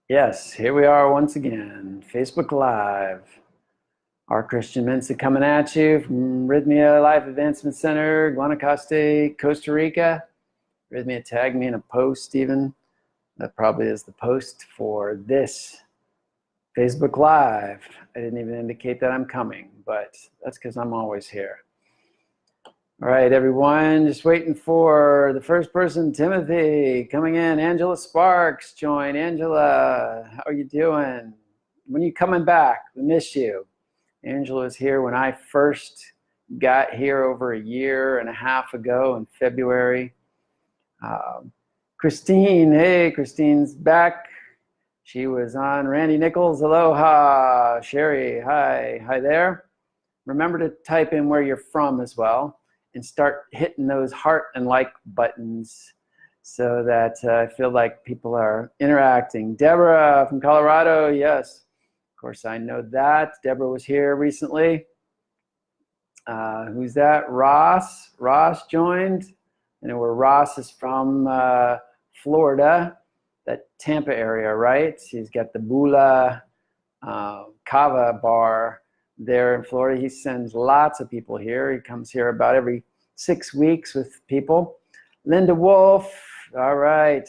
Yes, here we are once again, Facebook Live. Our Christian Minson coming at you from Rythmia Life Advancement Center, Guanacaste, Costa Rica. Rythmia tagged me in a post, even. That probably is the post for this Facebook Live. I didn't even indicate that I'm coming, but that's because I'm always here. All right, everyone, just waiting for the first person, Timothy, coming in. Angela Sparks, join. Angela, how are you doing? When are you coming back? We miss you. Angela was here when I first got here over a year and a half ago in February. Christine, hey, Christine's back. She was on Randy Nichols, aloha. Sherry, hi, hi there. Remember to type in where you're from as well, and start hitting those heart and like buttons so that I feel like people are interacting. Deborah from Colorado, yes. Of course, I know that. Deborah was here recently. Who's that? Ross. Ross joined. I know where Ross is from, Florida, that Tampa area, right? He's got the Bula Kava bar there in Florida. He sends lots of people here. He comes here about every 6 weeks with people. Linda Wolf, all right,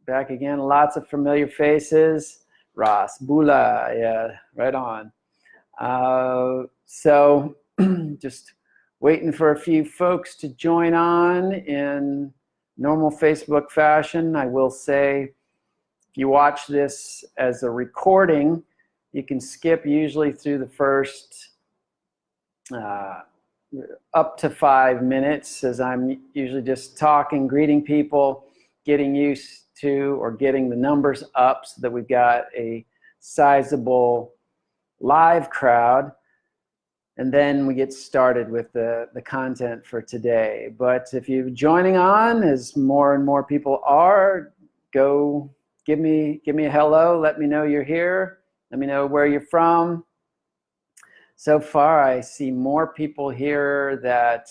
back again. Lots of familiar faces. Ross, Bula, yeah, right on. So just waiting for a few folks to join on in normal Facebook fashion. I will say, if you watch this as a recording, you can skip usually through the first up to 5 minutes, as I'm usually just talking, greeting people, getting used to or getting the numbers up so that we've got a sizable live crowd. And then we get started with the content for today. But if you're joining on, as more and more people are, go give me a hello. Let me know you're here. Let me know where you're from. So far, I see more people here that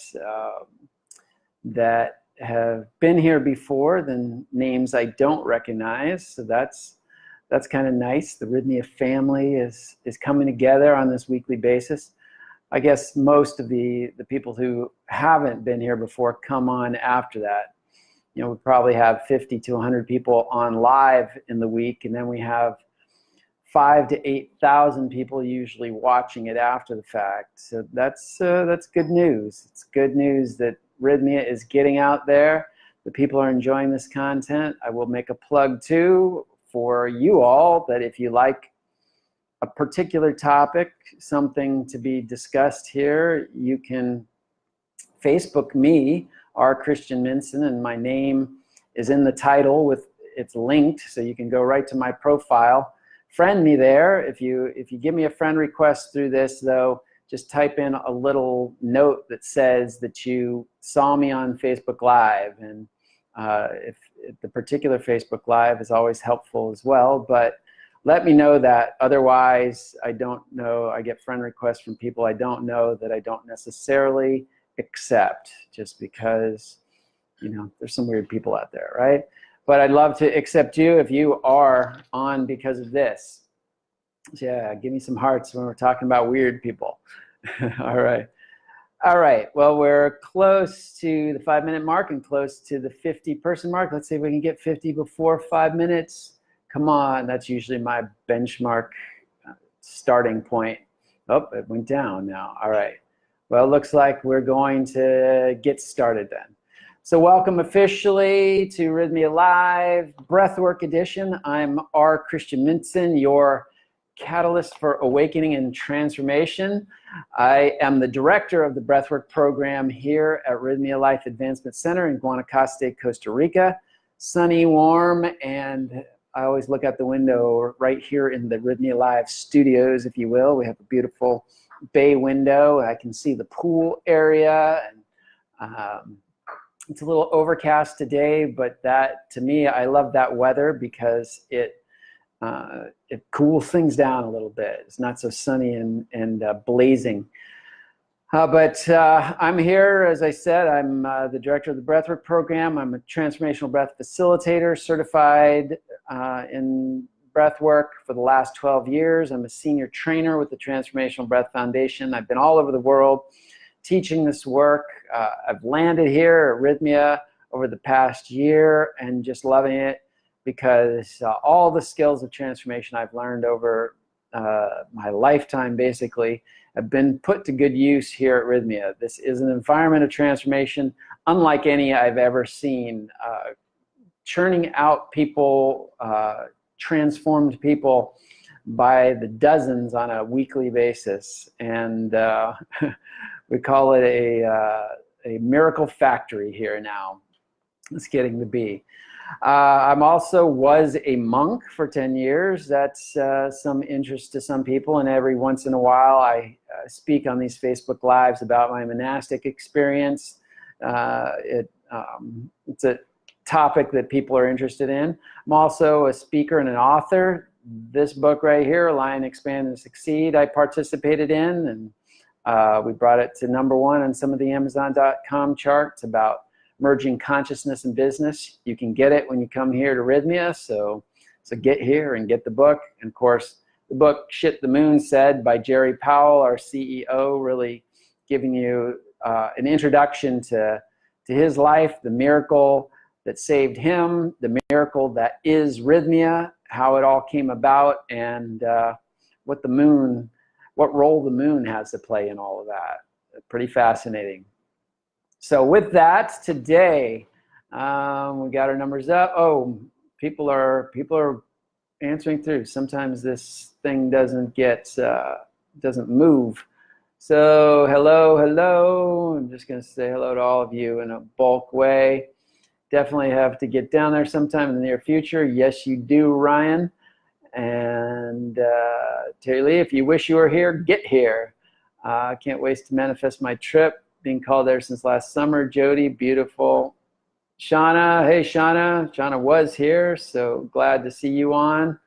have been here before than names I don't recognize. So that's kind of nice. The Rythmia family is coming together on this weekly basis. I guess most of the people who haven't been here before come on after that. You know, we probably have 50 to 100 people on live in the week, and then we have 5,000 to 8,000 people usually watching it after the fact. So that's good news. It's good news that Rythmia is getting out there. The people are enjoying this content. I will make a plug too for you all that if you like a particular topic, something to be discussed here, you can Facebook me, R. Christian Minson, and my name is in the title it's linked, so you can go right to my profile. Friend me there. If you give me a friend request through this, though, just type in a little note that says that you saw me on Facebook Live. And if the particular Facebook Live is always helpful as well, but let me know that. Otherwise, I don't know. I get friend requests from people I don't know that I don't necessarily accept, just because, you know, there's some weird people out there, right? But I'd love to accept you if you are on because of this. Yeah, give me some hearts when we're talking about weird people. All right. All right. Well, we're close to the 5-minute mark and close to the 50-person mark. Let's see if we can get 50 before 5 minutes. Come on. That's usually my benchmark starting point. Oh, it went down now. All right. Well, it looks like we're going to get started then. So welcome officially to Rythmia Live Breathwork Edition. I'm R. Christian Minson, your catalyst for awakening and transformation. I am the director of the Breathwork program here at Rythmia Life Advancement Center in Guanacaste, Costa Rica. Sunny, warm, and I always look out the window right here in the Rythmia Live studios, if you will. We have a beautiful bay window. I can see the pool area, and it's a little overcast today, but that, to me, I love that weather because it cools things down a little bit. It's not so sunny and blazing. But I'm here, as I said, I'm the director of the Breathwork program. I'm a transformational breath facilitator, certified in breath work for the last 12 years. I'm a senior trainer with the Transformational Breath Foundation. I've been all over the world teaching this work. I've landed here at Rythmia over the past year and just loving it because all the skills of transformation I've learned over my lifetime basically have been put to good use here at Rythmia. This is an environment of transformation unlike any I've ever seen. Churning out people, transformed people by the dozens on a weekly basis. And we call it a miracle factory here now. It's getting to be. I'm also was a monk for 10 years. That's some interest to some people, and every once in a while I speak on these Facebook Lives about my monastic experience. It's a topic that people are interested in. I'm also a speaker and an author. This book right here, Align, Expand, and Succeed, I participated in, and we brought it to #1 on some of the Amazon.com charts about merging consciousness and business. You can get it when you come here to Rythmia, so get here and get the book. And of course, the book Shit the Moon Said by Jerry Powell, our CEO, really giving you an introduction to his life, the miracle that saved him, the miracle that is Rythmia, how it all came about, and what role the moon has to play in all of that. Pretty fascinating. So with that, today we got our numbers up. Oh, people are answering through. Sometimes this thing doesn't move. So hello. I'm just going to say hello to all of you in a bulk way. Definitely have to get down there sometime in the near future. Yes, you do, Ryan. And Terry Lee, if you wish you were here, get here. I can't wait to manifest my trip. Being called there since last summer. Jody, beautiful. Shauna, hey Shauna. Shauna was here, so glad to see you on.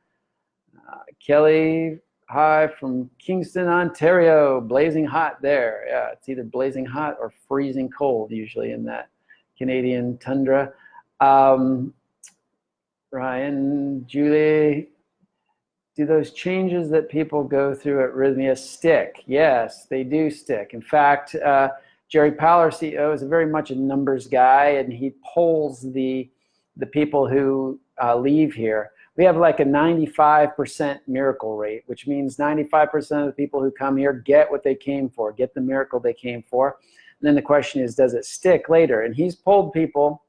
Kelly, hi from Kingston, Ontario. Blazing hot there. Yeah, it's either blazing hot or freezing cold usually in that Canadian tundra. Ryan, Julie, do those changes that people go through at Rythmia stick? Yes, they do stick. In fact, Jerry Powell, our CEO, is very much a numbers guy, and he polls the people who leave here. We have like a 95% miracle rate, which means 95% of the people who come here get what they came for, get the miracle they came for. And then the question is, does it stick later? And he's polled people,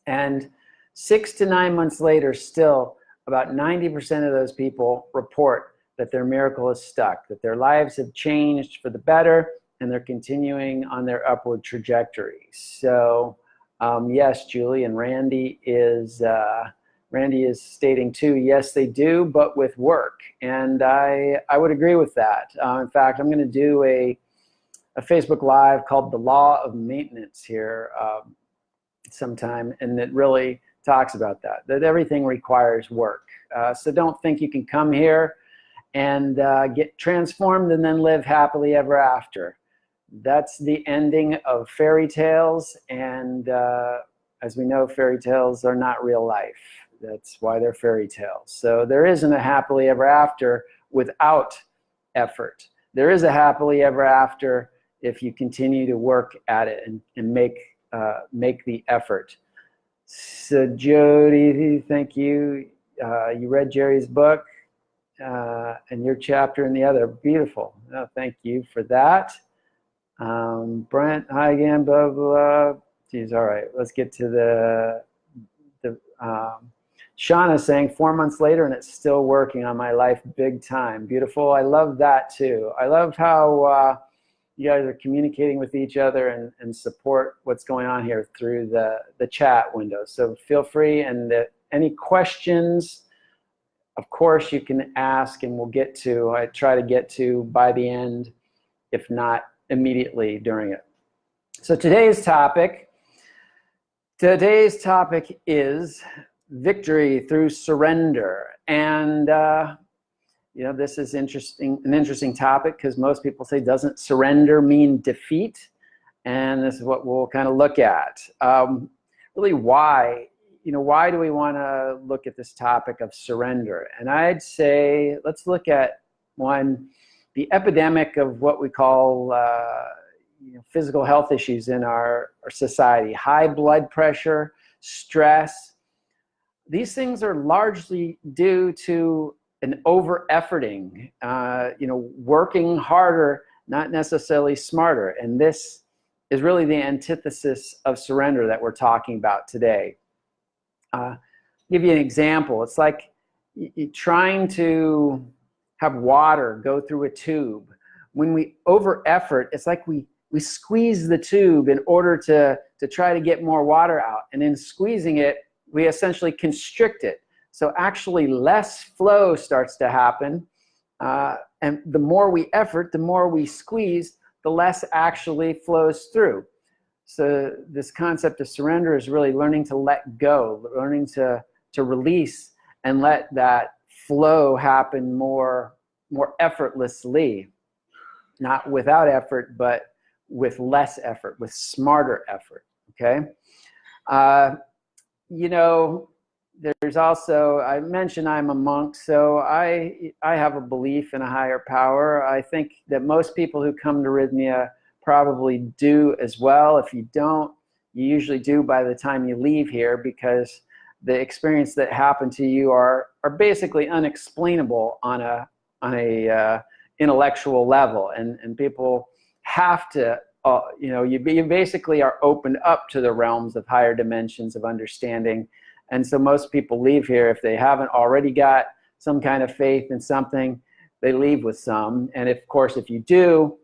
and 6 to 9 months later, still about 90% of those people report that their miracle is stuck, that their lives have changed for the better, and they're continuing on their upward trajectory. So yes, Julie, and Randy is stating too, yes, they do, but with work. And I would agree with that. In fact, I'm going to do a Facebook Live called The Law of Maintenance here sometime, and it really talks about that everything requires work. So don't think you can come here and get transformed and then live happily ever after. That's the ending of fairy tales, and as we know, fairy tales are not real life. That's why they're fairy tales. So there isn't a happily ever after without effort. There is a happily ever after if you continue to work at it and make the effort. So Jody, thank you. You read Jerry's book and your chapter in the other. Beautiful. Oh, thank you for that. Brent, hi again, blah, blah. Geez, all right, let's get to the Shauna saying 4 months later and it's still working on my life big time. Beautiful. I love that too. I love how you guys are communicating with each other and support what's going on here through the chat window. So feel free, and any questions, of course, you can ask and I try to get to by the end, if not immediately during it. So today's topic is victory through surrender. And this is an interesting topic because most people say, doesn't surrender mean defeat? And this is what we'll kind of look at. Really why, why do we want to look at this topic of surrender? And I'd say, let's look at the epidemic of what we call physical health issues in our society. High blood pressure, stress. These things are largely due to an over-efforting, working harder, not necessarily smarter. And this is really the antithesis of surrender that we're talking about today. Give you an example. It's like trying to have water go through a tube. When we over-effort, it's like we squeeze the tube in order to try to get more water out. And in squeezing it, we essentially constrict it. So actually less flow starts to happen. And the more we effort, the more we squeeze, the less actually flows through. So this concept of surrender is really learning to let go, learning to release and let that flow happen more effortlessly. Not without effort, but with less effort, with smarter effort, okay? There's also, I mentioned I'm a monk, so I have a belief in a higher power. I think that most people who come to Rythmia probably do as well. If you don't, you usually do by the time you leave here, because the experience that happened to you are basically unexplainable on a intellectual level, and people have to, you basically are opened up to the realms of higher dimensions of understanding. And so most people leave here, if they haven't already got some kind of faith in something, they leave with some. And of course, if you do,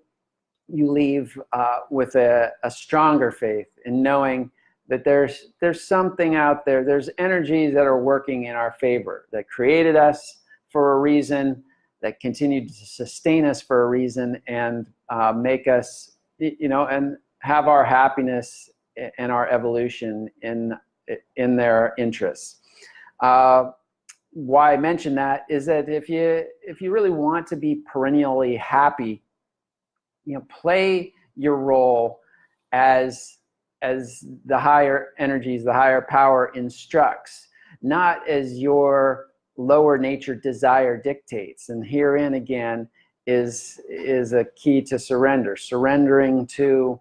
you leave with a stronger faith in knowing that there's something out there, there's energies that are working in our favor, that created us for a reason, that continue to sustain us for a reason, and make us, and have our happiness and our evolution in their interests. Why I mention that is that if you really want to be perennially happy, play your role as the higher energies, the higher power instructs, not as your lower nature desire dictates. And herein again is a key to surrender, surrendering to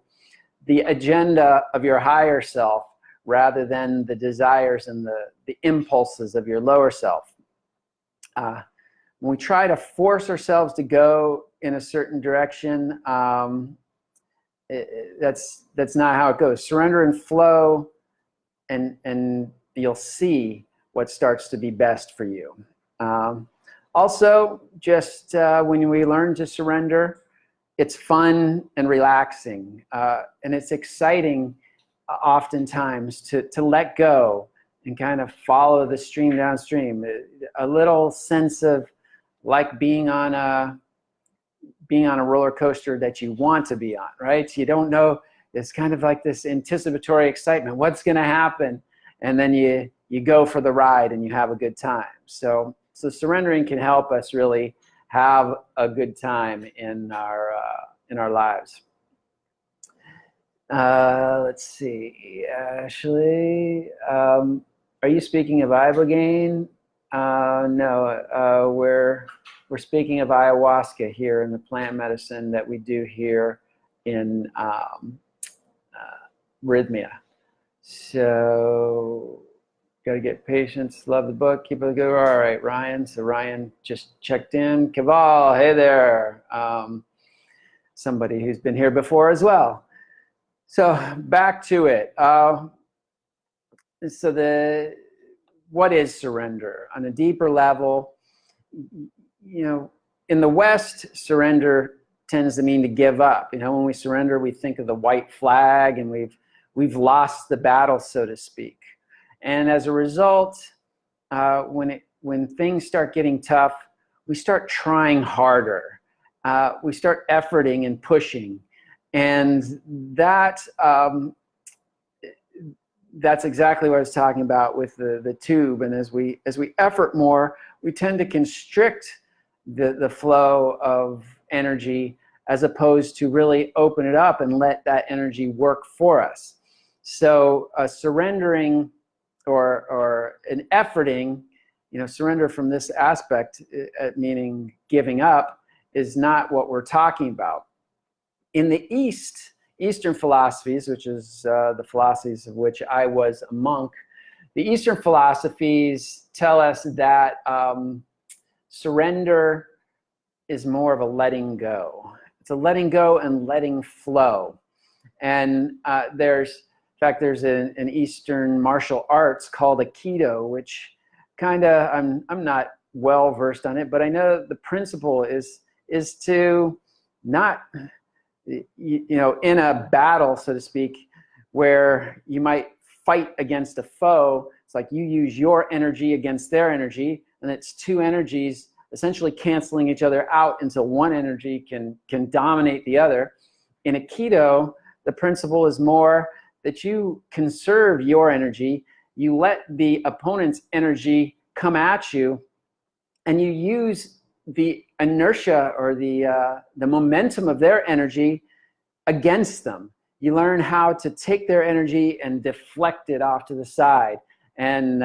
the agenda of your higher self rather than the desires and the impulses of your lower self. When we try to force ourselves to go in a certain direction, that's not how it goes. Surrender and flow, and you'll see what starts to be best for you. Also, just when we learn to surrender, it's fun and relaxing, and it's exciting oftentimes to let go and kind of follow the stream downstream. A little sense of like being on a roller coaster that you want to be on, right? You don't know, it's kind of like this anticipatory excitement. What's going to happen? And then you go for the ride and you have a good time. So surrendering can help us really have a good time in our lives. Let's see, Ashley, are you speaking of ibogaine? No, we're speaking of ayahuasca here in the plant medicine that we do here in Rythmia. So, got to get patience. Love the book. Keep it good. All right, Ryan. So Ryan just checked in. Kaval, hey there. Somebody who's been here before as well. So back to it. What is surrender? On a deeper level, in the West, surrender tends to mean to give up. When we surrender, we think of the white flag, and we've lost the battle, so to speak. And as a result, when things start getting tough, we start trying harder. We start efforting and pushing. And that's exactly what I was talking about with the tube. And as we effort more, we tend to constrict the flow of energy as opposed to really open it up and let that energy work for us. So surrendering or an efforting, surrender from this aspect, meaning giving up, is not what we're talking about. In the Eastern philosophies, which is the philosophies of which I was a monk, the Eastern philosophies tell us that surrender is more of a letting go. It's a letting go and letting flow. And there's an Eastern martial arts called Aikido, which kind of, I'm not well versed on it, but I know the principle is to not, in a battle, so to speak, where you might fight against a foe. It's like you use your energy against their energy, and it's two energies essentially canceling each other out until one energy can dominate the other. In Aikido, the principle is more that you conserve your energy, you let the opponent's energy come at you, and you use the inertia or the momentum of their energy against them. You learn how to take their energy and deflect it off to the side. And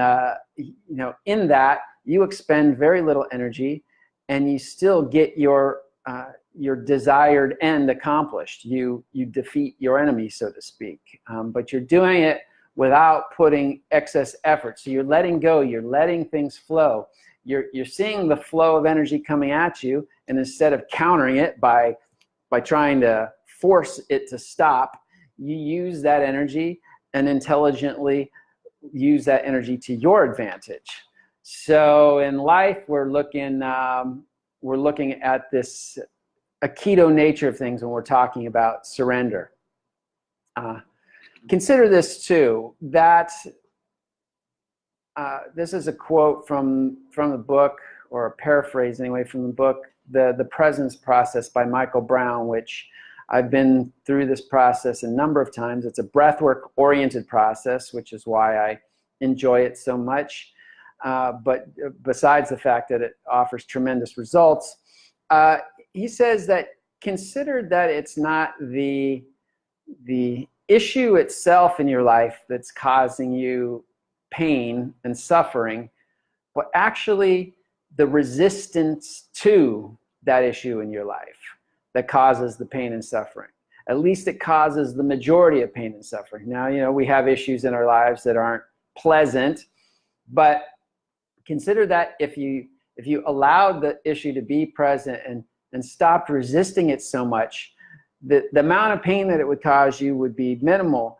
in that, you expend very little energy, and you still get your desired end accomplished. You defeat your enemy, so to speak. But you're doing it without putting excess effort. So you're letting go. You're letting things flow. You're seeing the flow of energy coming at you, and instead of countering it by trying to force it to stop, you use that energy and intelligently use that energy to your advantage. So in life, we're looking at this Aikido nature of things when we're talking about surrender. Consider this too, that this is a quote from the book, or a paraphrase anyway, from the book, The Presence Process by Michael Brown, which I've been through this process a number of times. It's a breathwork-oriented process, which is why I enjoy it so much. But besides the fact that it offers tremendous results, he says that consider that it's not the issue itself in your life that's causing you pain and suffering, but actually the resistance to that issue in your life that causes the pain and suffering. At least it causes the majority of pain and suffering. Now, we have issues in our lives that aren't pleasant, but consider that if you allowed the issue to be present and stopped resisting it so much, the amount of pain that it would cause you would be minimal,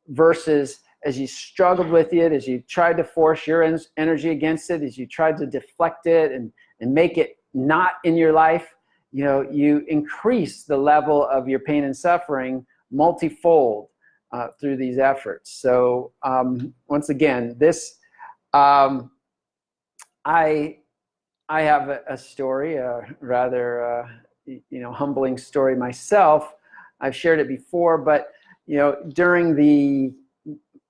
versus as you struggled with it, as you tried to force your energy against it, as you tried to deflect it and make it not in your life, you increase the level of your pain and suffering multifold through these efforts. So once again, this I have a story, a rather humbling story myself. I've shared it before, but during the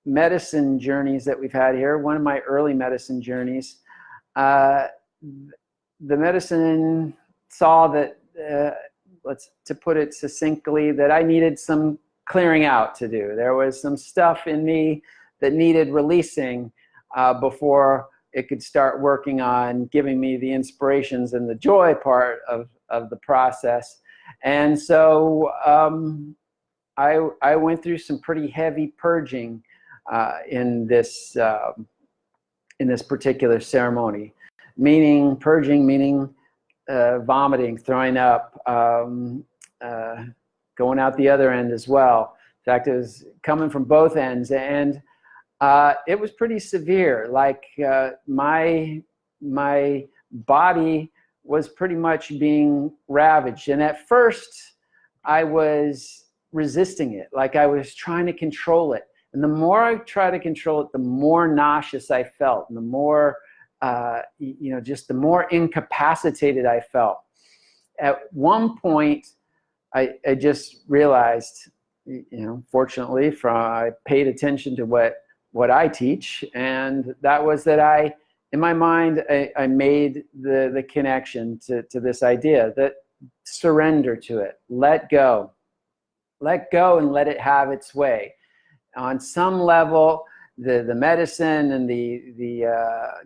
medicine journeys that we've had here, one of my early medicine journeys, the medicine saw that, to put it succinctly, that I needed some clearing out to do. There was some stuff in me that needed releasing before it could start working on giving me the inspirations and the joy part of the process. And so I went through some pretty heavy purging in this particular ceremony. Purging meaning vomiting, throwing up, going out the other end as well. In fact, it was coming from both ends, and it was pretty severe. Like my body was pretty much being ravaged, and at first I was resisting it, like I was trying to control it. And the more I tried to control it, the more nauseous I felt, and the more just the more incapacitated I felt. At one point, I just realized, fortunately, I paid attention to what I teach, and that was that in my mind, I made the connection to this idea that surrender to it, let go and let it have its way. On some level, the medicine and the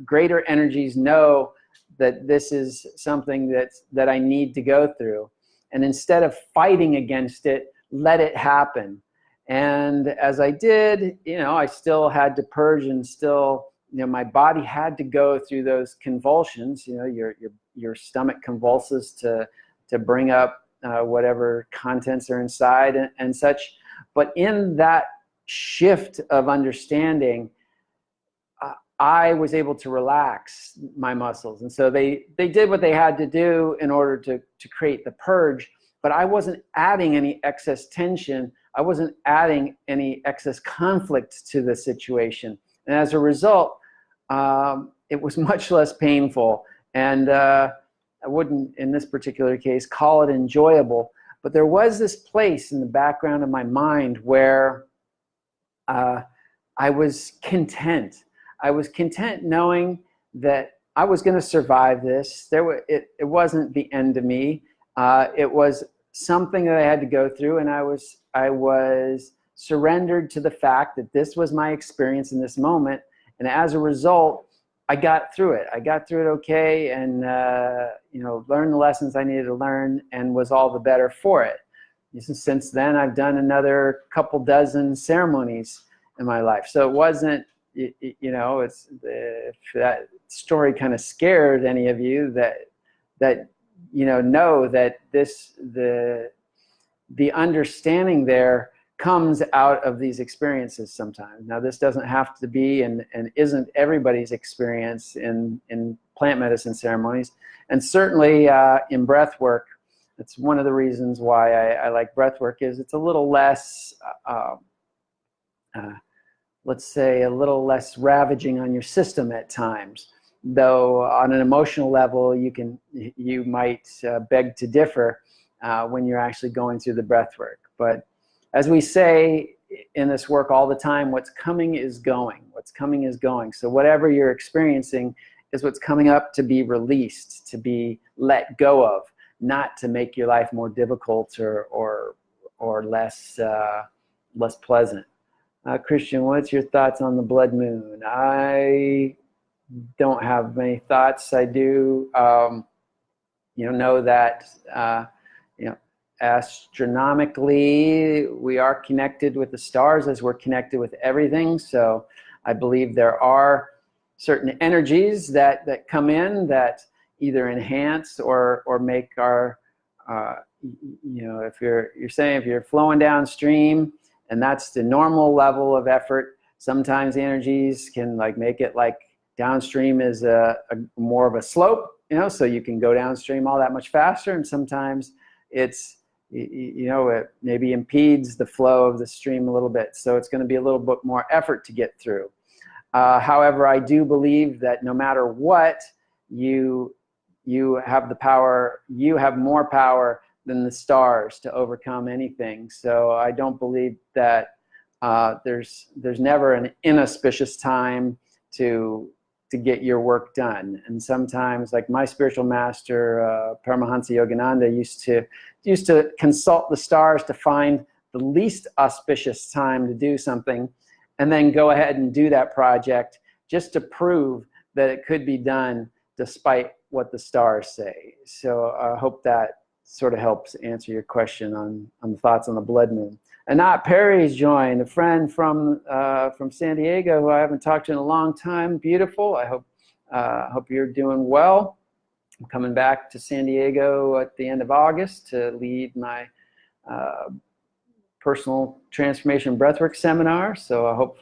greater energies know that this is something that I need to go through. And instead of fighting against it, let it happen. And as I did, I still had to purge, and still, my body had to go through those convulsions. Your stomach convulses to bring up whatever contents are inside and such. But in that shift of understanding, I was able to relax my muscles. And so they did what they had to do in order to create the purge, but I wasn't adding any excess tension. I wasn't adding any excess conflict to the situation. And as a result, it was much less painful. And I wouldn't, in this particular case, call it enjoyable, but there was this place in the background of my mind where I was content. I was content knowing that I was going to survive this. It wasn't the end of me. It was something that I had to go through, and I was surrendered to the fact that this was my experience in this moment. And as a result, I got through it. I got through it okay, and learned the lessons I needed to learn, and was all the better for it. Since then, I've done another couple dozen ceremonies in my life. So it wasn't, it's, if that story kind of scared any of you, that know that the understanding there comes out of these experiences sometimes. Now, this doesn't have to be and isn't everybody's experience in plant medicine ceremonies, and certainly in breath work. It's one of the reasons why I like breath work. Is it's a little less let's say a little less ravaging on your system at times, though on an emotional level you might beg to differ when you're actually going through the breath work. But as we say in this work all the time, what's coming is going. What's coming is going. So whatever you're experiencing is what's coming up to be released, to be let go of, not to make your life more difficult or less pleasant. Christian, what's your thoughts on the blood moon? I don't have many thoughts. I do know that astronomically we are connected with the stars as we're connected with everything. So I believe there are certain energies that come in that either enhance or make our if you're flowing downstream, and that's the normal level of effort, sometimes the energies can make it like downstream is a more of a slope, so you can go downstream all that much faster, and sometimes it's it maybe impedes the flow of the stream a little bit, so it's going to be a little bit more effort to get through. However, I do believe that no matter what, you have the power, you have more power than the stars to overcome anything. So I don't believe that there's never an inauspicious time to get your work done. And sometimes, like my spiritual master, Paramahansa Yogananda, used to consult the stars to find the least auspicious time to do something, and then go ahead and do that project just to prove that it could be done despite what the stars say. So I hope that sort of helps answer your question on the thoughts on the blood moon. Anat Perry's joined, a friend from San Diego who I haven't talked to in a long time. Beautiful. I hope you're doing well. I'm coming back to San Diego at the end of August to lead my personal transformation breathwork seminar. So I hope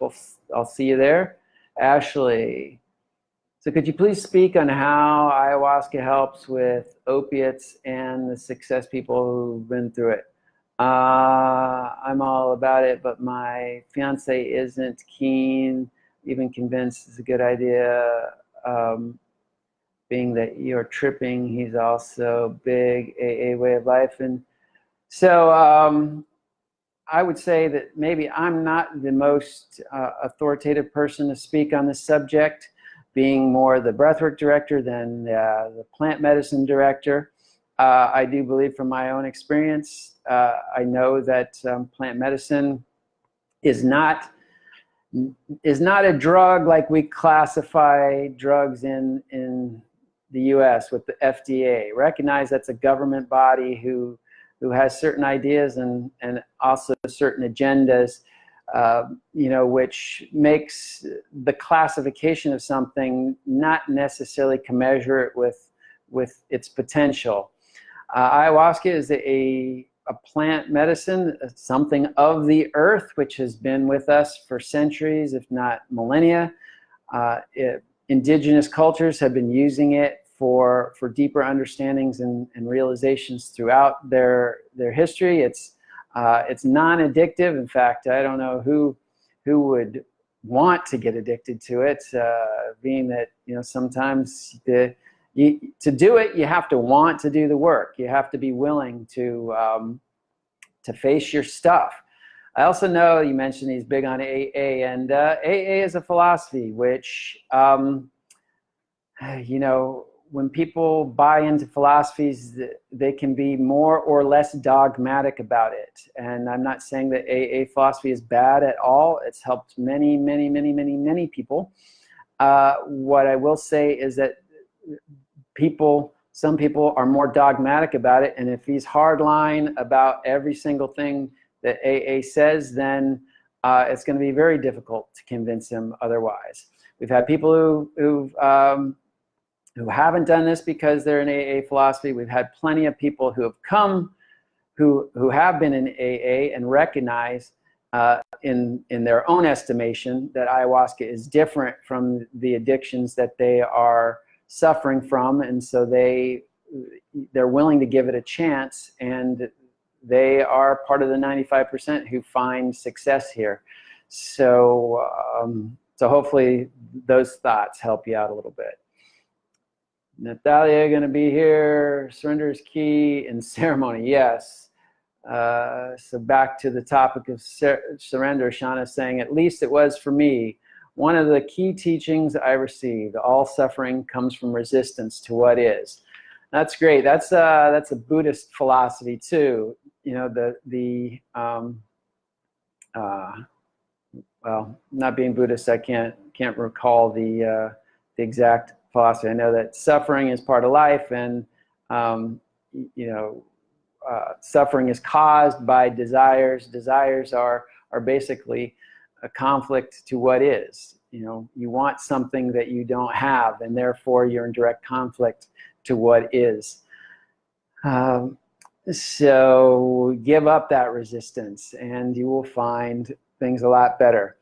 I'll see you there. Ashley. So could you please speak on how ayahuasca helps with opiates and the success people who've been through it? I'm all about it, but my fiance isn't keen, even convinced it's a good idea. Being that you're tripping, he's also big AA way of life. And so I would say that maybe I'm not the most authoritative person to speak on this subject, being more the breathwork director than the plant medicine director. I do believe from my own experience, I know that plant medicine is not is not a drug like we classify drugs in the US with the FDA. Recognize that's a government body who has certain ideas and also certain agendas, which makes the classification of something not necessarily commensurate with its potential. Ayahuasca is a plant medicine, something of the earth, which has been with us for centuries, if not millennia. Indigenous cultures have been using it for deeper understandings and realizations throughout their history. It's non-addictive. In fact, I don't know who would want to get addicted to it, being that sometimes to do it, you have to want to do the work. You have to be willing to face your stuff. I also know you mentioned he's big on AA, and AA is a philosophy which, when people buy into philosophies, they can be more or less dogmatic about it. And I'm not saying that AA philosophy is bad at all. It's helped many, many, many, many, many people. What I will say is that some people are more dogmatic about it, and if he's hardline about every single thing that AA says, then it's going to be very difficult to convince him otherwise. We've had people who haven't done this because they're in AA philosophy. We've had plenty of people who have come who have been in AA and recognize in their own estimation that ayahuasca is different from the addictions that they are suffering from, and so they're willing to give it a chance, and they are part of the 95% who find success here. So hopefully those thoughts help you out a little bit. Natalia going to be here. Surrender is key in ceremony. Yes. So back to the topic of surrender, Shauna saying, at least it was for me. One of the key teachings I received, all suffering comes from resistance to what is. That's great. That's a Buddhist philosophy too. Well, not being Buddhist, I can't recall the exact philosophy. I know that suffering is part of life, and suffering is caused by desires. Desires are basically a conflict to what is. You want something that you don't have, and therefore you're in direct conflict to what is. So give up that resistance, and you will find things a lot better.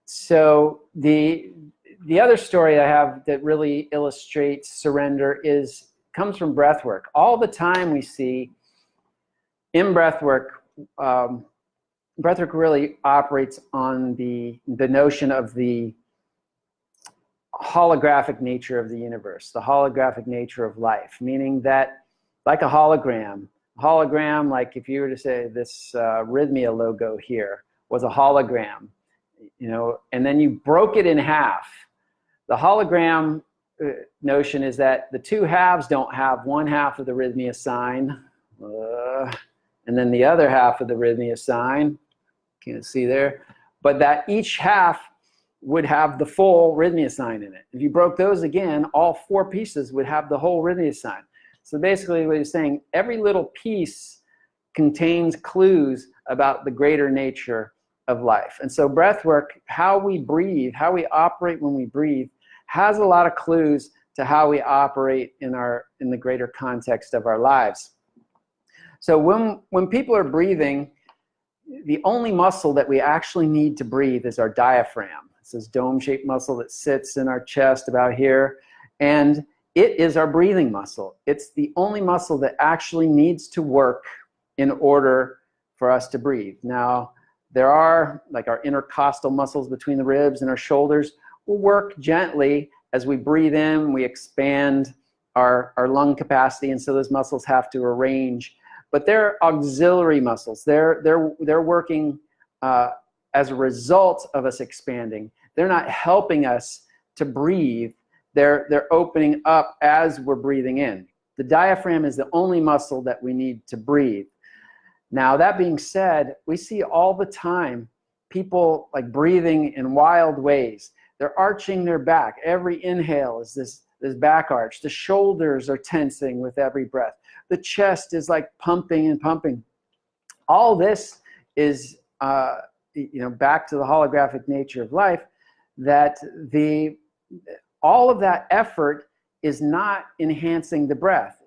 So the other story I have that really illustrates surrender comes from breath work. All the time we see in breath work, breath work really operates on the notion of the holographic nature of the universe, the holographic nature of life, meaning that like a hologram, like if you were to say this Rythmia logo here was a hologram, and then you broke it in half. The hologram notion is that the two halves don't have one half of the Rythmia sign, and then the other half of the Rythmia sign. Can't see there, but that each half would have the full Rythmia sign in it. If you broke those again, all four pieces would have the whole Rythmia sign. So basically what he's saying, every little piece contains clues about the greater nature of life. And so breath work, how we breathe, how we operate when we breathe, has a lot of clues to how we operate in the greater context of our lives. So when people are breathing, the only muscle that we actually need to breathe is our diaphragm. It's this dome-shaped muscle that sits in our chest about here, and it is our breathing muscle. It's the only muscle that actually needs to work in order for us to breathe. Now, there are, like our intercostal muscles between the ribs and our shoulders, will work gently as we breathe in, we expand our lung capacity, and so those muscles have to arrange. But they're auxiliary muscles. They're working as a result of us expanding. They're not helping us to breathe. They're opening up as we're breathing in. The diaphragm is the only muscle that we need to breathe. Now, that being said, we see all the time people like breathing in wild ways. They're arching their back. Every inhale is this back arch. The shoulders are tensing with every breath. The chest is like pumping and pumping. All this is, back to the holographic nature of life, that all of that effort is not enhancing the breath.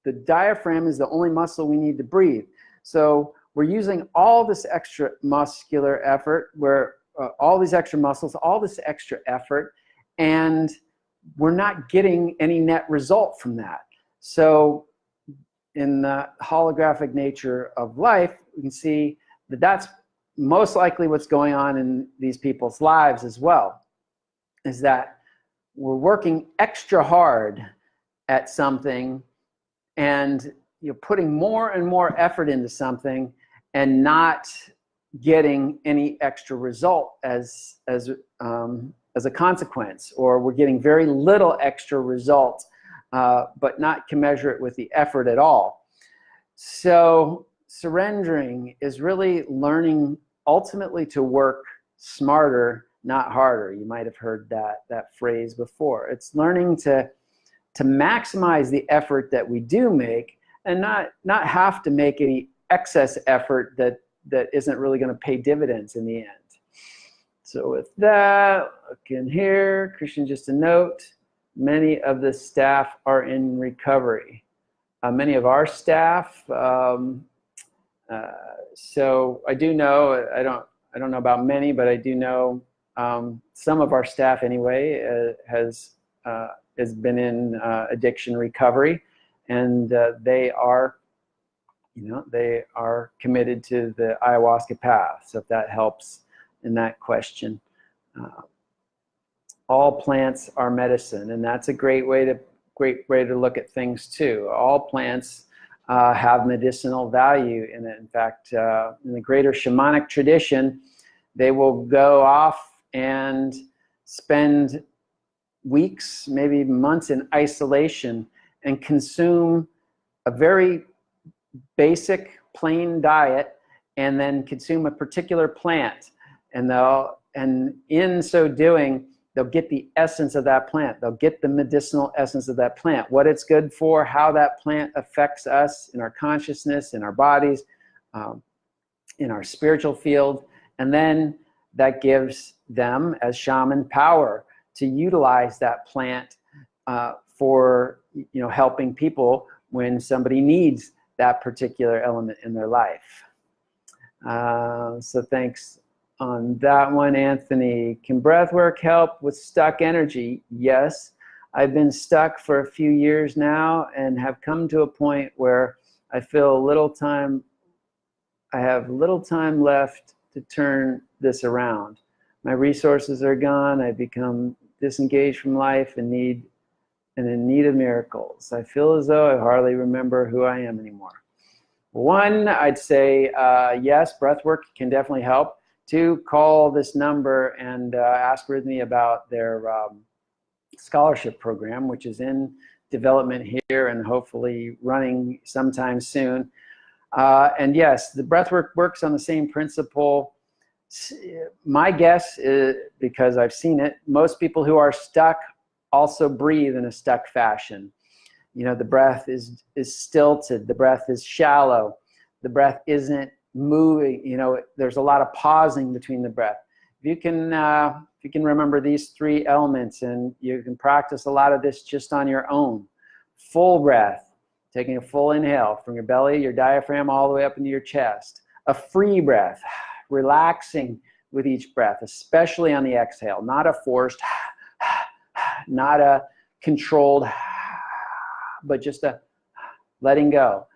The diaphragm is the only muscle we need to breathe. So we're using all this extra muscular effort, all these extra muscles, all this extra effort, and we're not getting any net result from that. So in the holographic nature of life, we can see that that's most likely what's going on in these people's lives as well, is that we're working extra hard at something and putting more and more effort into something and not getting any extra result as a consequence, or we're getting very little extra result, but not commensurate with the effort at all. So surrendering is really learning ultimately to work smarter, not harder. You might have heard that phrase before. It's learning to maximize the effort that we do make, and not have to make any excess effort that isn't really going to pay dividends in the end. So with that, look in here, Christian, just a note, many of the staff are in recovery. Many of our staff, so I do know, I don't know about many, but I do know some of our staff anyway has been in addiction recovery, and they are committed to the ayahuasca path. So if that helps in that question. All plants are medicine, and that's a great way to look at things too. All plants have medicinal value in it. In fact, in the greater shamanic tradition, they will go off and spend weeks, maybe months in isolation and consume a very basic plain diet, and then consume a particular plant, and in so doing they'll get the essence of that plant. They'll get the medicinal essence of that plant, what it's good for, how that plant affects us in our consciousness, in our bodies, in our spiritual field, and then that gives them as shaman power to utilize that plant for helping people when somebody needs that particular element in their life. So thanks on that one, Anthony. Can breath work help with stuck energy? Yes. I've been stuck for a few years now and have come to a point where I feel I have little time left to turn this around. My resources are gone. I've become disengaged from life and in need of miracles. I feel as though I hardly remember who I am anymore. One, I'd say yes, breath work can definitely help. Two, call this number and ask Rythmia about their scholarship program, which is in development here and hopefully running sometime soon. And yes, the breath work works on the same principle. My guess is, because I've seen it, most people who are stuck also breathe in a stuck fashion. The breath is stilted, the breath is shallow, the breath isn't moving. There's a lot of pausing between the breath. If you can remember these three elements, and you can practice a lot of this just on your own. Full breath, taking a full inhale from your belly, your diaphragm, all the way up into your chest. A free breath, relaxing with each breath, especially on the exhale, not a forced, not a controlled, but just a letting go.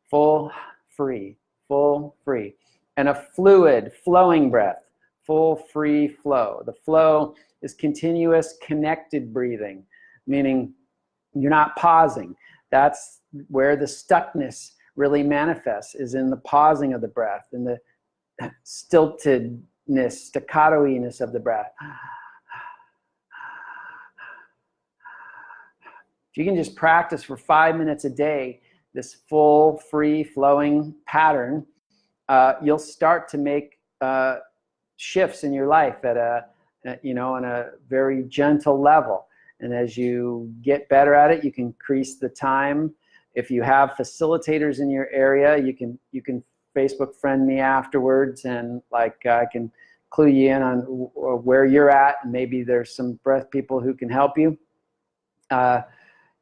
Full, free, full, free. And a fluid, flowing breath, full, free flow. The flow is continuous, connected breathing, meaning you're not pausing. That's where the stuckness really manifests, is in the pausing of the breath, in the stiltedness, staccato-iness of the breath. If you can just practice for 5 minutes a day this full, free, flowing pattern, you'll start to make shifts in your life at on a very gentle level. And as you get better at it, you can increase the time. If you have facilitators in your area, you can Facebook friend me afterwards, and I can clue you in on where you're at, and maybe there's some breath people who can help you.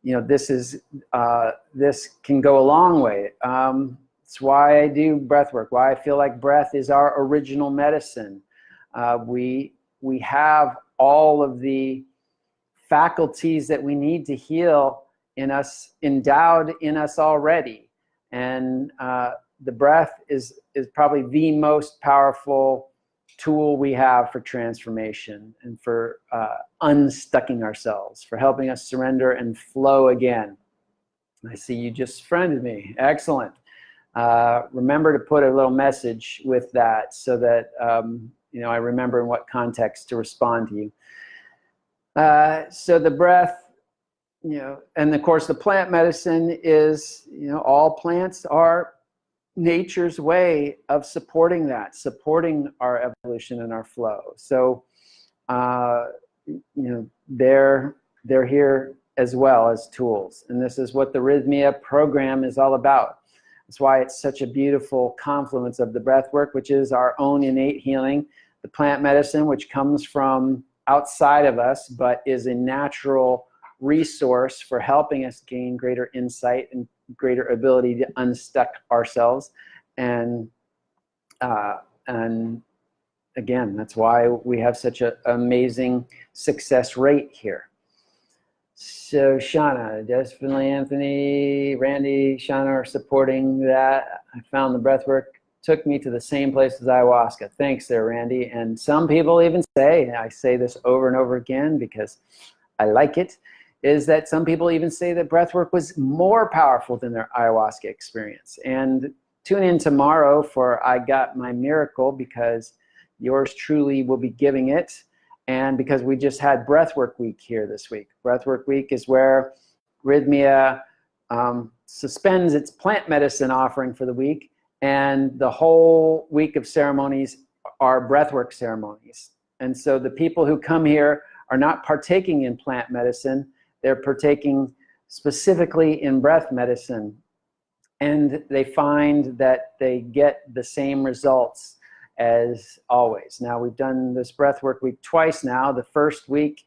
This can go a long way. It's why I do breath work, why I feel like breath is our original medicine. We have all of the faculties that we need to heal in us, endowed in us already. And the breath is probably the most powerful tool we have for transformation and for unstucking ourselves, for helping us surrender and flow again. I see you just friended me. Excellent. Remember to put a little message with that so that I remember in what context to respond to you. So the breath, and of course the plant medicine is, all plants are nature's way of supporting that, supporting our evolution and our flow. So, they're here as well as tools. And this is what the Rythmia program is all about. That's why it's such a beautiful confluence of the breath work, which is our own innate healing, the plant medicine, which comes from outside of us, but is a natural resource for helping us gain greater insight and greater ability to unstuck ourselves. And again, that's why we have such an amazing success rate here. So Shauna, definitely Anthony, Randy, Shauna are supporting that. I found the breath work took me to the same place as ayahuasca. Thanks there, Randy. And some people even say, and I say this over and over again because I like it, is that some people even say that breathwork was more powerful than their ayahuasca experience. And tune in tomorrow for I Got My Miracle, because yours truly will be giving it. And because we just had Breathwork Week here this week. Breathwork Week is where Rythmia suspends its plant medicine offering for the week, and the whole week of ceremonies are breathwork ceremonies. And so the people who come here are not partaking in plant medicine, they're partaking specifically in breath medicine. And they find that they get the same results as always. Now, we've done this breathwork week twice now. The first week,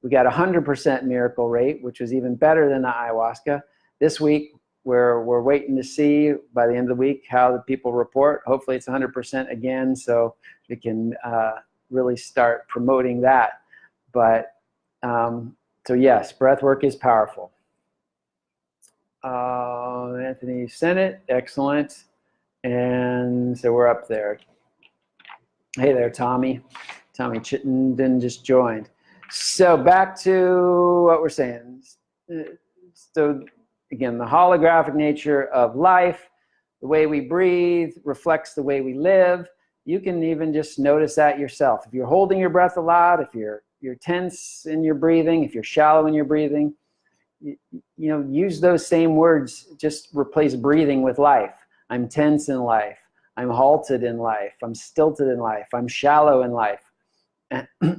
we got 100% miracle rate, which was even better than the ayahuasca. This week, we're waiting to see by the end of the week how the people report. Hopefully it's 100% again, so we can really start promoting that. But so yes, breath work is powerful. Anthony sent it, excellent. And so we're up there. Hey there, Tommy. Tommy Chittenden just joined. So back to what we're saying. So again, the holographic nature of life, the way we breathe reflects the way we live. You can even just notice that yourself. If you're holding your breath a lot, if you're tense in your breathing, if you're shallow in your breathing, use those same words. Just replace breathing with life. I'm tense in life. I'm halted in life. I'm stilted in life. I'm shallow in life.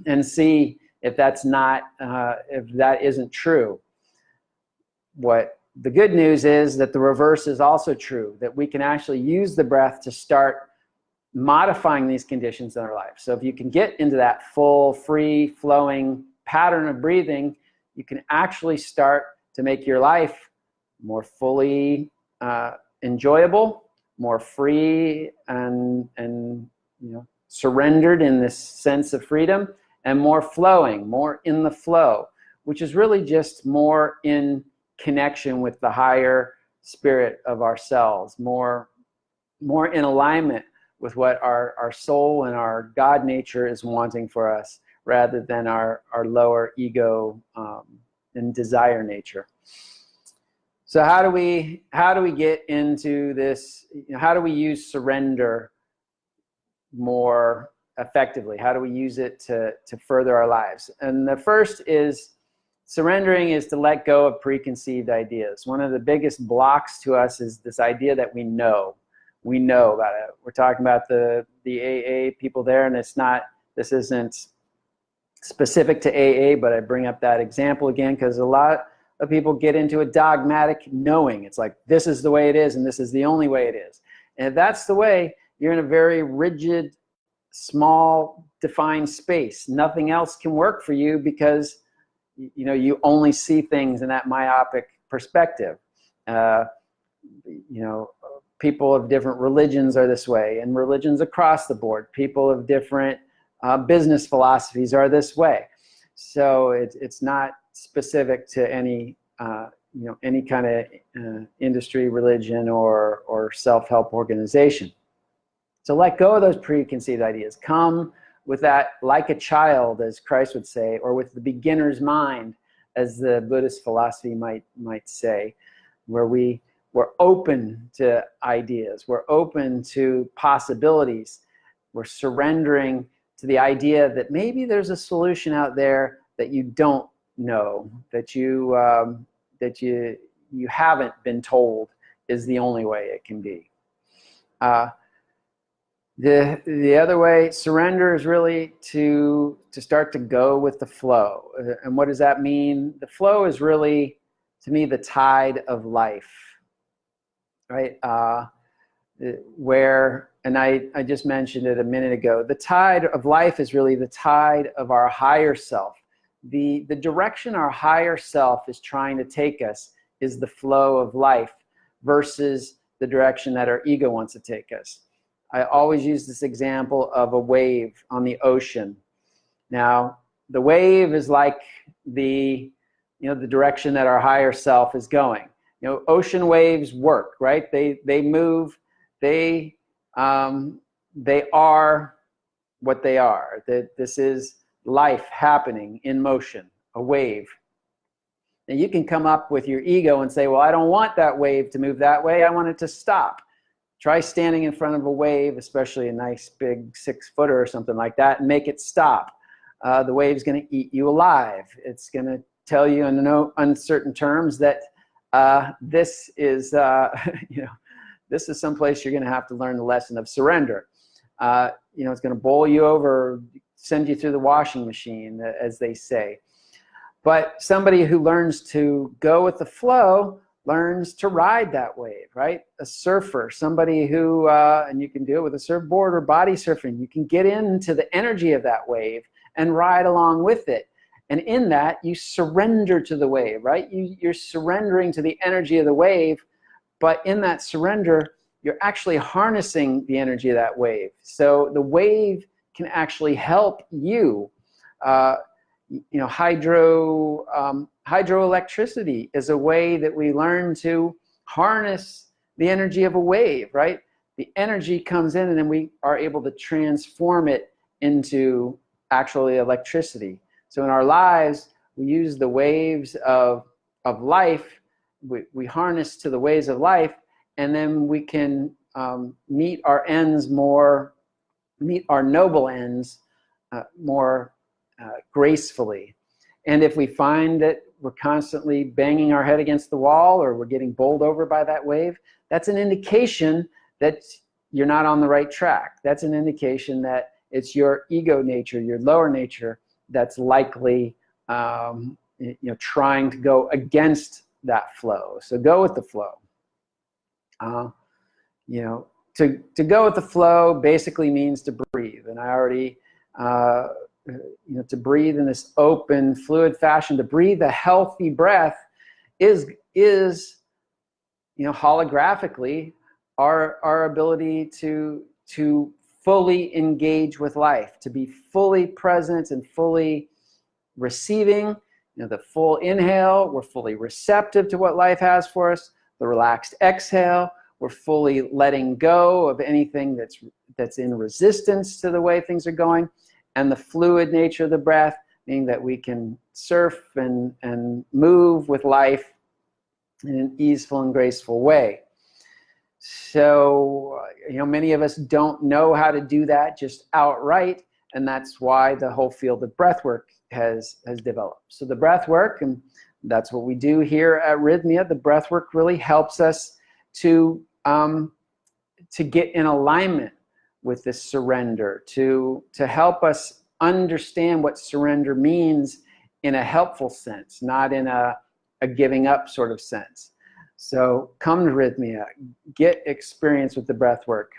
And see if that's not, if that isn't true. What the good news is that the reverse is also true, that we can actually use the breath to start modifying these conditions in our life. So if you can get into that full, free flowing pattern of breathing, you can actually start to make your life more fully enjoyable, more free and surrendered in this sense of freedom, and more flowing, more in the flow, which is really just more in connection with the higher spirit of ourselves, more in alignment with what our soul and our God nature is wanting for us, rather than our lower ego and desire nature. So how do we get into this? How do we use surrender more effectively? How do we use it to further our lives? And the first is, surrendering is to let go of preconceived ideas. One of the biggest blocks to us is this idea that we know. we know about it. We're talking about the AA people there, and this isn't specific to AA, but I bring up that example again because a lot of people get into a dogmatic knowing. It's like, this is the way it is, and this is the only way it is. And if that's the way, you're in a very rigid, small, defined space. Nothing else can work for you because you only see things in that myopic perspective. People of different religions are this way, and religions across the board. People of different business philosophies are this way. So it's not specific to any kind of industry, religion, or self-help organization. So let go of those preconceived ideas. Come with that like a child, as Christ would say, or with the beginner's mind, as the Buddhist philosophy might say, where we're open to ideas. We're open to possibilities. We're surrendering to the idea that maybe there's a solution out there that you don't know, that you haven't been told is the only way it can be. The other way, surrender, is really to start to go with the flow. And what does that mean? The flow is really, to me, the tide of life, right? And I just mentioned it a minute ago, the tide of life is really the tide of our higher self. The direction our higher self is trying to take us is the flow of life versus the direction that our ego wants to take us. I always use this example of a wave on the ocean. Now, the wave is like the direction that our higher self is going. Ocean waves work, right? They move. They are what they are. This is life happening in motion, a wave. And you can come up with your ego and say, well, I don't want that wave to move that way. I want it to stop. Try standing in front of a wave, especially a nice big 6-footer or something like that, and make it stop. The wave's going to eat you alive. It's going to tell you in no uncertain terms that this is someplace you're going to have to learn the lesson of surrender. It's going to bowl you over, send you through the washing machine, as they say. But somebody who learns to go with the flow learns to ride that wave, right? A surfer, somebody who, and you can do it with a surfboard or body surfing, you can get into the energy of that wave and ride along with it. And in that, you surrender to the wave, right? You're surrendering to the energy of the wave, but in that surrender, you're actually harnessing the energy of that wave. So the wave can actually help you. Hydroelectricity is a way that we learn to harness the energy of a wave, right? The energy comes in and then we are able to transform it into actually electricity. So in our lives, we use the waves of life. We harness to the waves of life, and then we can meet our noble ends more gracefully. And if we find that we're constantly banging our head against the wall or we're getting bowled over by that wave, that's an indication that you're not on the right track. That's an indication that it's your ego nature, your lower nature, that's likely trying to go against that flow. So go with the flow. To go with the flow basically means to breathe. And I already to breathe in this open, fluid fashion, to breathe a healthy breath is holographically our ability to fully engage with life, to be fully present and fully receiving. The full inhale, we're fully receptive to what life has for us. The relaxed exhale, we're fully letting go of anything that's in resistance to the way things are going. And the fluid nature of the breath, meaning that we can surf and move with life in an easeful and graceful way. So, many of us don't know how to do that just outright, and that's why the whole field of breath work has developed. So the breath work, and that's what we do here at Rythmia, the breath work really helps us to to get in alignment with this surrender, to help us understand what surrender means in a helpful sense, not in a giving up sort of sense. So come to Rythmia, get experience with the breath work.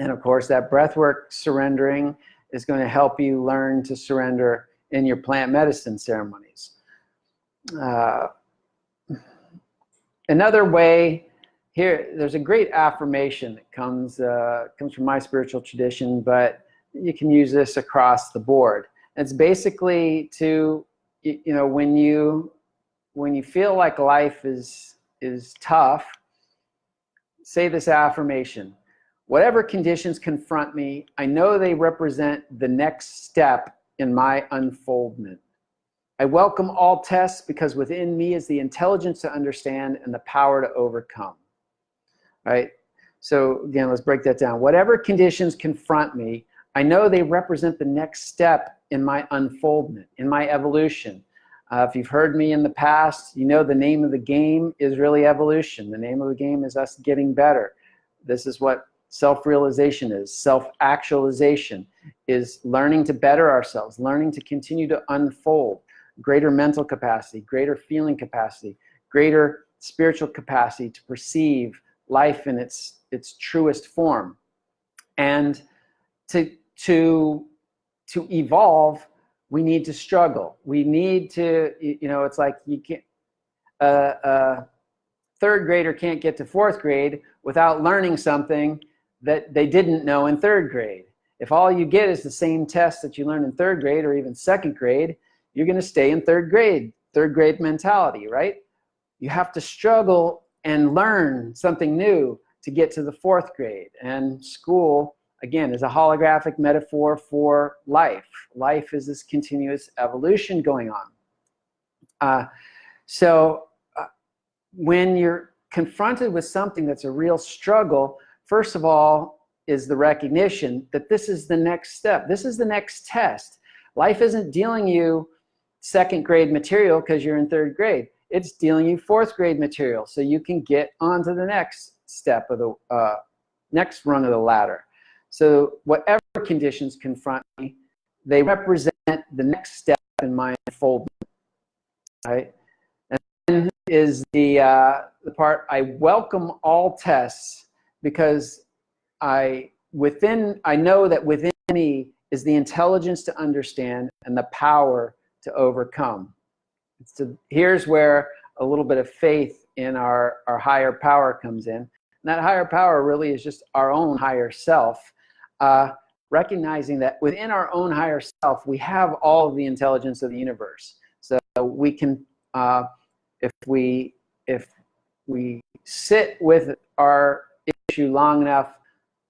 And of course, that breath work surrendering is going to help you learn to surrender in your plant medicine ceremonies. Another way, here, there's a great affirmation that comes from my spiritual tradition, but you can use this across the board. It's basically to, when you feel like life is tough, say this affirmation: whatever conditions confront me, I know they represent the next step in my unfoldment. I welcome all tests because within me is the intelligence to understand and the power to overcome. All right? So again, let's break that down. Whatever conditions confront me, I know they represent the next step in my unfoldment, in my evolution. If you've heard me in the past, you know the name of the game is really evolution. The name of the game is us getting better. This is what self-realization is. Self-actualization is learning to better ourselves, learning to continue to unfold. Greater mental capacity, greater feeling capacity, greater spiritual capacity to perceive life in its truest form. And to evolve, we need to struggle. We need to, it's like you can't, a third grader can't get to fourth grade without learning something that they didn't know in third grade. If all you get is the same test that you learned in third grade or even second grade, you're going to stay in third grade mentality, right? You have to struggle and learn something new to get to the fourth grade. And school, again, is a holographic metaphor for life. Life is this continuous evolution going on. When you're confronted with something that's a real struggle, first of all is the recognition that this is the next step. This is the next test. Life isn't dealing you second grade material because you're in third grade. It's dealing you fourth grade material so you can get onto the next step of the next rung of the ladder. So whatever conditions confront me, they represent the next step in my unfoldment. Right? And then is the part, I welcome all tests because I know that within me is the intelligence to understand and the power to overcome. So here's where a little bit of faith in our higher power comes in. And that higher power really is just our own higher self, recognizing that within our own higher self, we have all of the intelligence of the universe. So we can, if we sit with our issue long enough,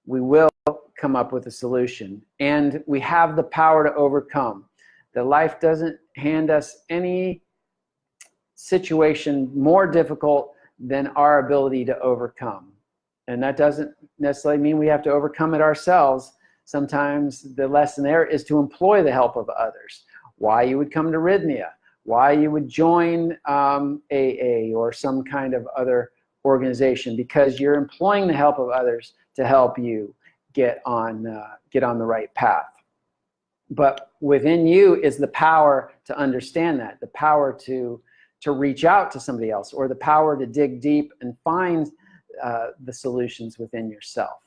we will come up with a solution. And we have the power to overcome. That life doesn't hand us any situation more difficult than our ability to overcome. And that doesn't necessarily mean we have to overcome it ourselves. Sometimes the lesson there is to employ the help of others. Why you would come to Rythmia, why you would join AA or some kind of other organization, because you're employing the help of others to help you get on the right path. But within you is the power to understand that, the power to reach out to somebody else, or the power to dig deep and find the solutions within yourself.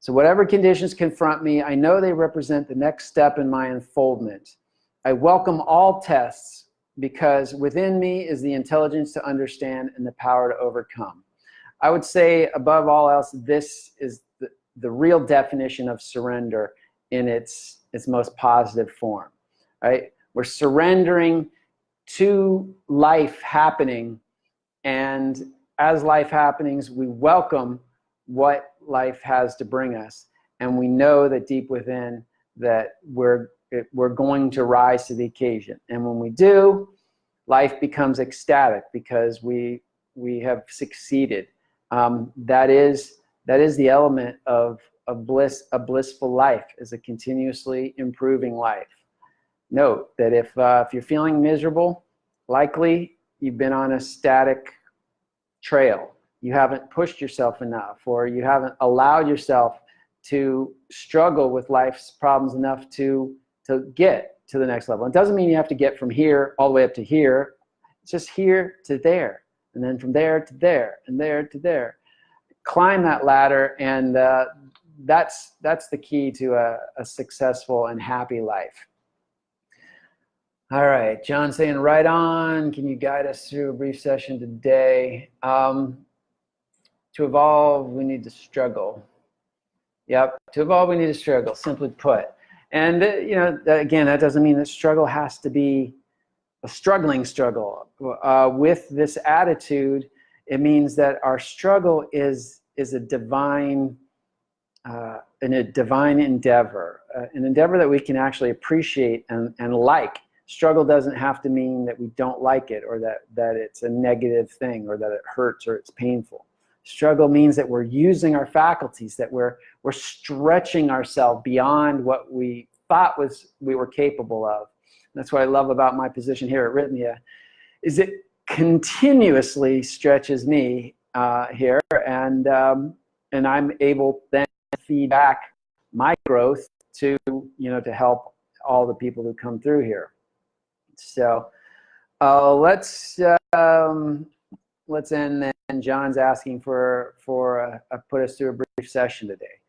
So whatever conditions confront me, I know they represent the next step in my unfoldment. I welcome all tests because within me is the intelligence to understand and the power to overcome. I would say above all else, this is the real definition of surrender in its most positive form, right? We're surrendering to life happening, and as life happenings, we welcome what life has to bring us, and we know that deep within that we're going to rise to the occasion. And when we do, life becomes ecstatic because we have succeeded. That is the element of bliss. A blissful life is a continuously improving life. Note that if you're feeling miserable, likely you've been on a static trail. you haven't pushed yourself enough, or you haven't allowed yourself to struggle with life's problems enough to get to the next level. It doesn't mean you have to get from here all the way up to here. It's just here to there, and then from there to there, and there to there. Climb that ladder, and that's the key to a successful and happy life. All right, John saying, right on. Can you guide us through a brief session today? To evolve, we need to struggle. Yep, to evolve, we need to struggle, simply put. And, you know, again, that doesn't mean that struggle has to be a struggling struggle. With this attitude, it means that our struggle is a divine endeavor, an endeavor that we can actually appreciate and like. Struggle doesn't have to mean that we don't like it, or that it's a negative thing, or that it hurts or it's painful. Struggle means that we're using our faculties, that we're stretching ourselves beyond what we thought we were capable of. And that's what I love about my position here at Rythmia, is it continuously stretches me here, and I'm able then to feed back my growth to, you know, to help all the people who come through here. So let's end then. John's asking for put us through a brief session today.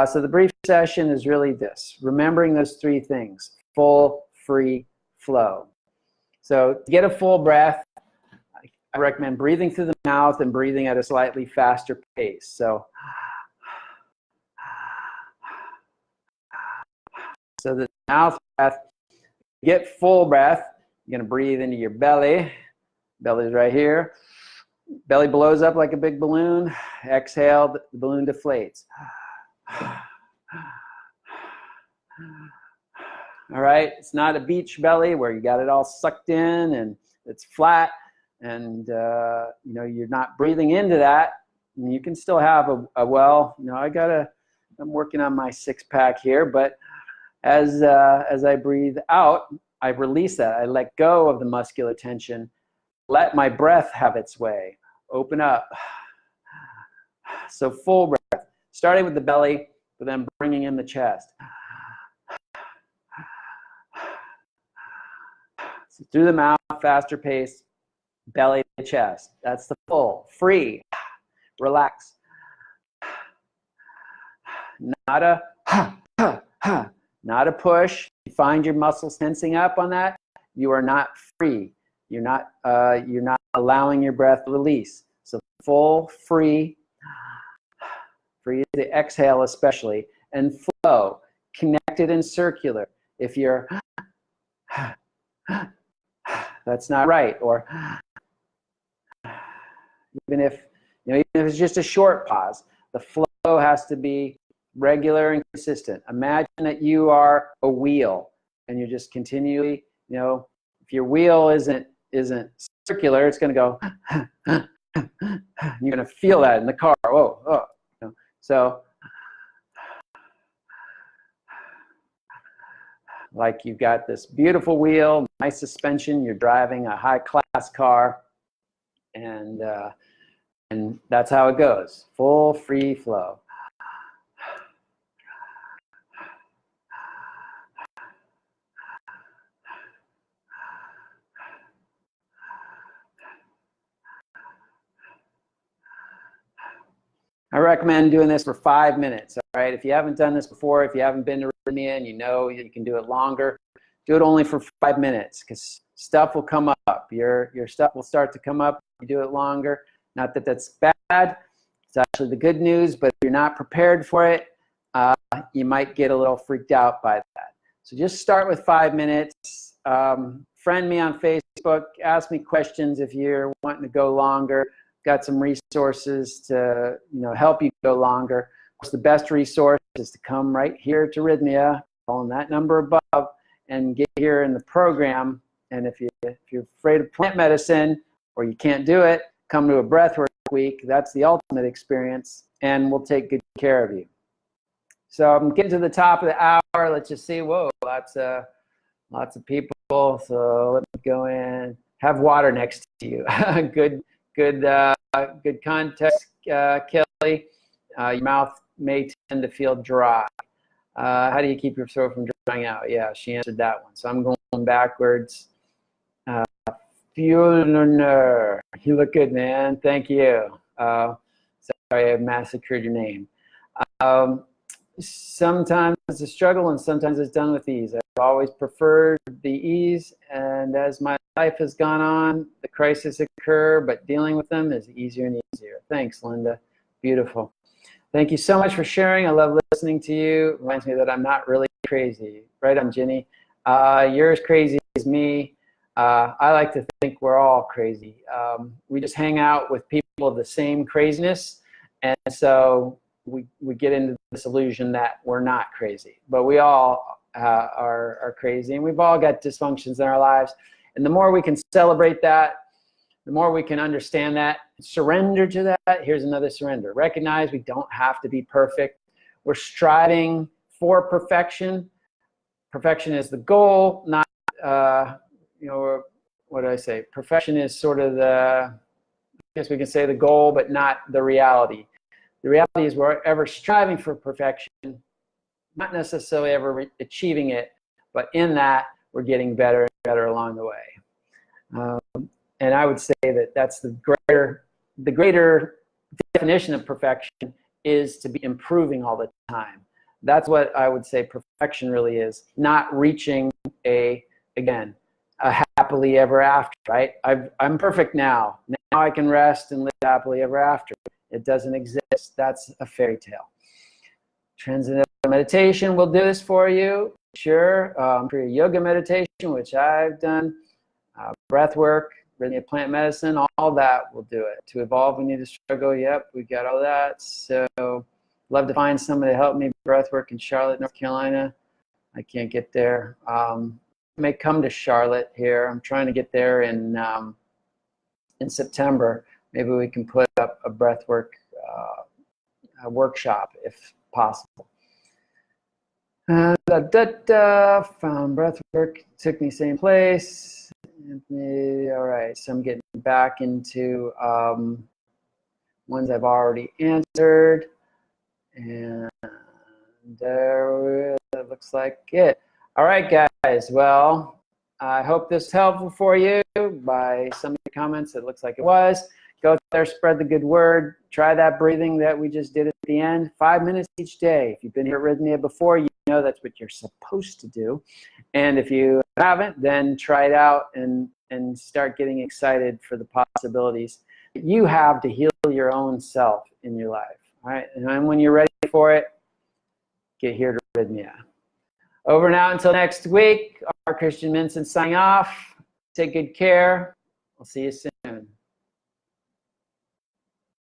So the brief session is really this: remembering those three things: full, free, flow. So to get a full breath, I recommend breathing through the mouth and breathing at a slightly faster pace. So the mouth breath. Get full breath, you're going to breathe into your belly. Belly's right here. Belly blows up like a big balloon. Exhale, the balloon deflates. All right, it's not a beach belly where you got it all sucked in and it's flat, and you know, you're not breathing into that. And you can still have a well, you know, I'm working on my six-pack here, but as I breathe out, I release that. I let go of the muscular tension. Let my breath have its way. Open up. So full breath, starting with the belly, but then bringing in the chest. So through the mouth, faster pace, belly to chest. That's the full. Free. Relax. Not a not a push. You find your muscles tensing up on that, you are not free. You're not allowing your breath to release. So full, free is the exhale especially, and flow, connected and circular. If you're that's not right, or even if it's just a short pause, the flow has to be regular and consistent. Imagine that you are a wheel and you're just continually, you know, if your wheel isn't circular, it's going to go you're going to feel that in the car. You know. So like you've got this beautiful wheel, nice suspension, you're driving a high-class car, and that's how it goes. Full, free flow. I recommend doing this for 5 minutes, all right? If you haven't done this before, if you haven't been to Rythmia and you know you can do it longer, do it only for 5 minutes, because stuff will come up. Your stuff will start to come up if you do it longer. Not that that's bad. It's actually the good news, but if you're not prepared for it, you might get a little freaked out by that. So just start with 5 minutes. Friend me on Facebook. Ask me questions if you're wanting to go longer. Got some resources to help you go longer. Of course, the best resource is to come right here to Rythmia, call on that number above, and get here in the program. And if you're afraid of plant medicine or you can't do it, come to a breathwork week. That's the ultimate experience, and we'll take good care of you. So I'm getting to the top of the hour. Let's just see. Whoa, lots of people. So let me go in. Have water next to you. Good good context, Kelly. Your mouth may tend to feel dry. How do you keep your throat from drying out? Yeah, she answered that one. So I'm going backwards. Fjellner. You look good, man. Thank you. Sorry I massacred your name. Sometimes it's a struggle and sometimes it's done with ease. I've always preferred the ease, and as my life has gone on, the crises occur, but dealing with them is easier and easier. Thanks, Linda. Beautiful. Thank you so much for sharing. I love listening to you. It reminds me that I'm not really crazy. Right on, Ginny. You're as crazy as me. I like to think we're all crazy. We just hang out with people of the same craziness, and so we get into this illusion that we're not crazy. But we all are crazy, and we've all got dysfunctions in our lives. And the more we can celebrate that, the more we can understand that, surrender to that. Here's another surrender. Recognize we don't have to be perfect. We're striving for perfection. Perfection is the goal, not, what do I say? Perfection is sort of I guess we can say the goal, but not the reality. The reality is we're ever striving for perfection, not necessarily ever achieving it, but in that we're getting better and better along the way. And I would say that that's the greater definition of perfection is to be improving all the time. That's what I would say perfection really is, not reaching a happily ever after, right? I'm perfect now. Now I can rest and live happily ever after. It doesn't exist. That's a fairy tale. Transcendental meditation will do this for you, sure. For your yoga meditation, which I've done, breath work, Rythmia plant medicine, all that will do it. To evolve, we need to struggle. Yep, we got all that. So, love to find somebody to help me breath work in Charlotte, North Carolina. I can't get there. I may come to Charlotte here. I'm trying to get there in September. Maybe we can put up a breathwork workshop if possible. Found breathwork, took me same place. All right, so I'm getting back into ones I've already answered. And there it looks like it. All right, guys. Well, I hope this is helpful for you. By some of the comments, it looks like it was. Go there, spread the good word. Try that breathing that we just did at the end. 5 minutes each day. If you've been here at Rythmia before, you know that's what you're supposed to do. And if you haven't, then try it out and start getting excited for the possibilities that you have to heal your own self in your life. All right, and then when you're ready for it, get here to Rythmia. Over and out until next week. Our Christian Minson signing off. Take good care. We'll see you soon.